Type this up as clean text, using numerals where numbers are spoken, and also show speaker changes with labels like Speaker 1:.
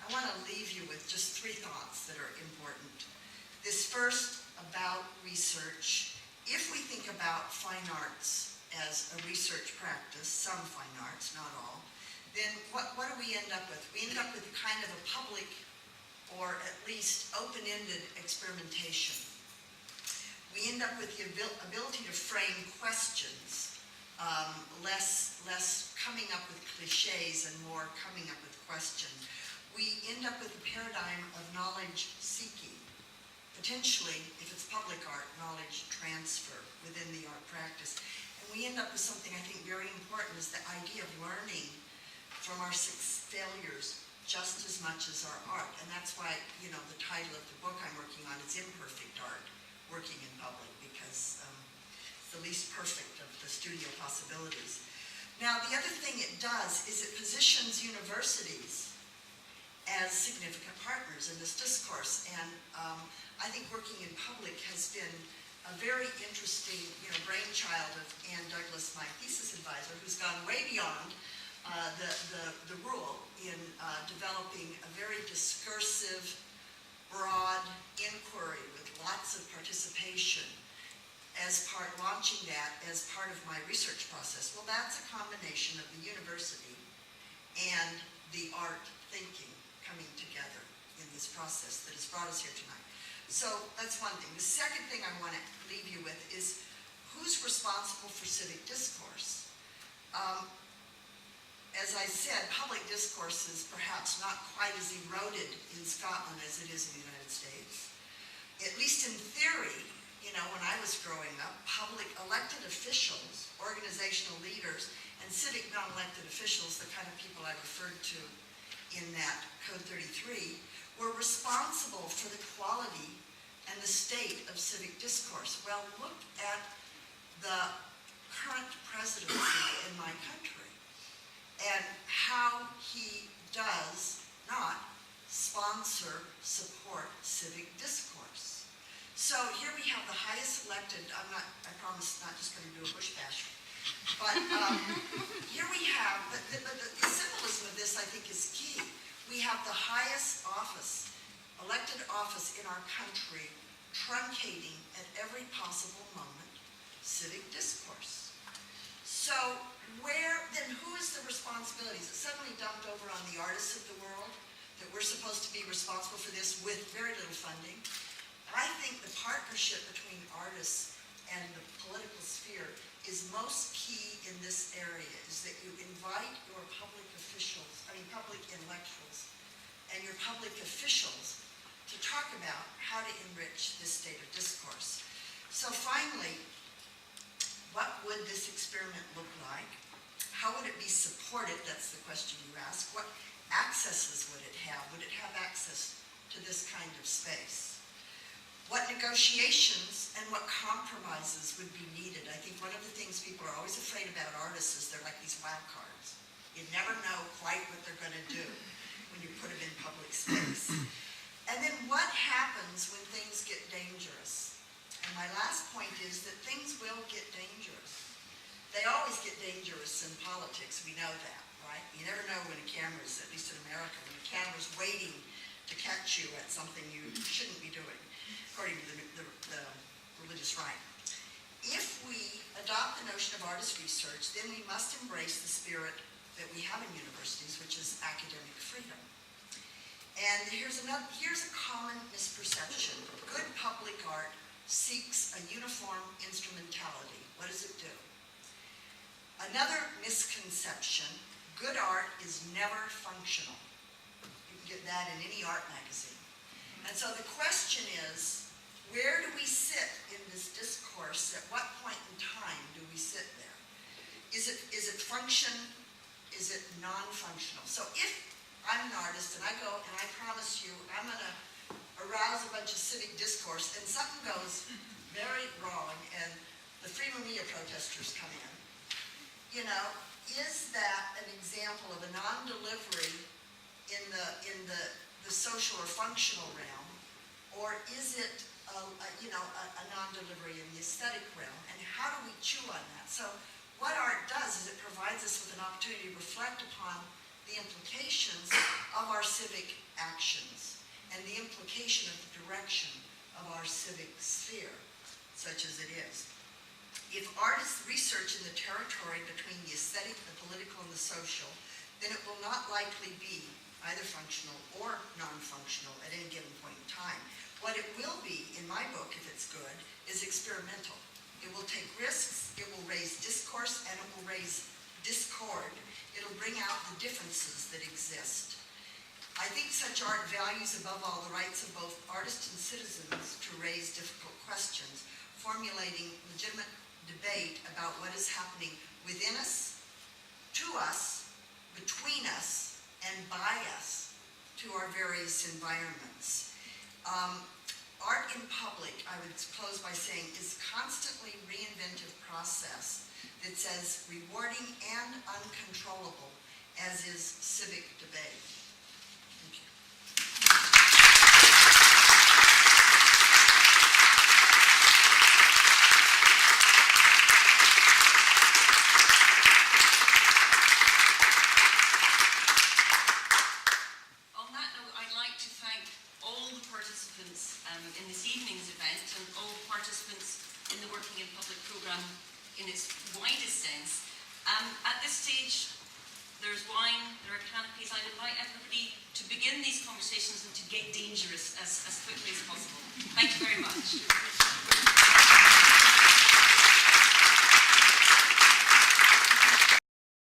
Speaker 1: I want to leave you with just 3 thoughts that are important. This first, about research. If we think about fine arts as a research practice, some fine arts, not all, then what do we end up with? We end up with kind of a public, or at least open-ended experimentation. We end up with the ability to frame questions, less coming up with cliches and more coming up with questions. We end up with a paradigm of knowledge seeking. Potentially, if it's public art, knowledge transfer within the art practice. And we end up with something I think very important, is the idea of learning from our failures just as much as our art. And that's why, you know, the title of the book I'm working on is Imperfect Art, Working in Public, because it's the least perfect of the studio possibilities. Now, the other thing it does is it positions universities as significant partners in this discourse. And I think Working in Public has been a very interesting, you know, brainchild of Ann Douglas, my thesis advisor, who's gone way beyond the rule in developing a very discursive, broad inquiry with lots of participation launching that as part of my research process. Well, that's a combination of the university and the art thinking coming together in this process that has brought us here tonight. So that's one thing. The second thing I want to leave you with is who's responsible for civic discourse? As I said, public discourse is perhaps not quite as eroded in Scotland as it is in the United States. At least in theory, you know, when I was growing up, public elected officials, organizational leaders, and civic non-elected officials, the kind of people I referred to in that Code 33, were responsible for the quality and the state of civic discourse. Well, look at the current presidency in my country and how he does not sponsor, support civic discourse. So here we have the highest elected, I promise not just going to do a Bush bash, but here we have, the symbolism of this I think is key. We have the highest office, elected office in our country, truncating at every possible moment civic discourse. So who is the responsibility? Is it suddenly dumped over on the artists of the world that we're supposed to be responsible for this with very little funding? I think the partnership between artists and the political sphere is most key in this area, is that you invite your public intellectuals and your public officials to talk about how to enrich this state of discourse. So finally, what would this experiment look like? How would it be supported? That's the question you ask. What accesses would it have? Would it have access to this kind of space? What negotiations and what compromises would be needed? I think one of the things people are always afraid about artists is they're like these wild cards. You never know quite what they're going to do when you put them in public space. And then what happens when things get dangerous? And my last point is that things will get dangerous. They always get dangerous in politics, we know that, right? You never know when a camera's, at least in America, when a camera's waiting to catch you at something you shouldn't be doing, according to the religious right. If we adopt the notion of artist research, then we must embrace the spirit that we have in universities, which is academic freedom. And here's a common misperception. Good public art seeks a uniform instrumentality. What does it do? Another misconception, good art is never functional. You can get that in any art magazine. And so the question is, where do we sit in this discourse? At what point in time do we sit there? Is it function? Is it non-functional? So if I'm an artist and I go and I promise you I'm going to arouse a bunch of civic discourse and something goes very wrong and the Free Lumia protesters come in, you know, is that an example of a non-delivery in the social or functional realm, or is it a non-delivery in the aesthetic realm? And how do we chew on that? So what art does is it provides us with an opportunity to reflect upon the implications of our civic actions and the implication of the direction of our civic sphere, such as it is. If art is research in the territory between the aesthetic, the political, and the social, then it will not likely be either functional or non-functional at any given point in time. What it will be, in my book, if it's good, is experimental. It will take risks, it will raise discourse, and it will raise discord. It'll bring out the differences that exist. I think such art values above all the rights of both artists and citizens to raise difficult questions, formulating legitimate debate about what is happening within us, to us, between us, and by us to our various environments. Art in public, I would close by saying, is constantly reinventive process that's as rewarding and uncontrollable as is civic debate. Thank you.
Speaker 2: In this evening's event and all participants in the Working in Public programme in its widest sense. At this stage, there's wine, there are canopies. I'd invite everybody to begin these conversations and to get dangerous as quickly as possible. Thank you very much.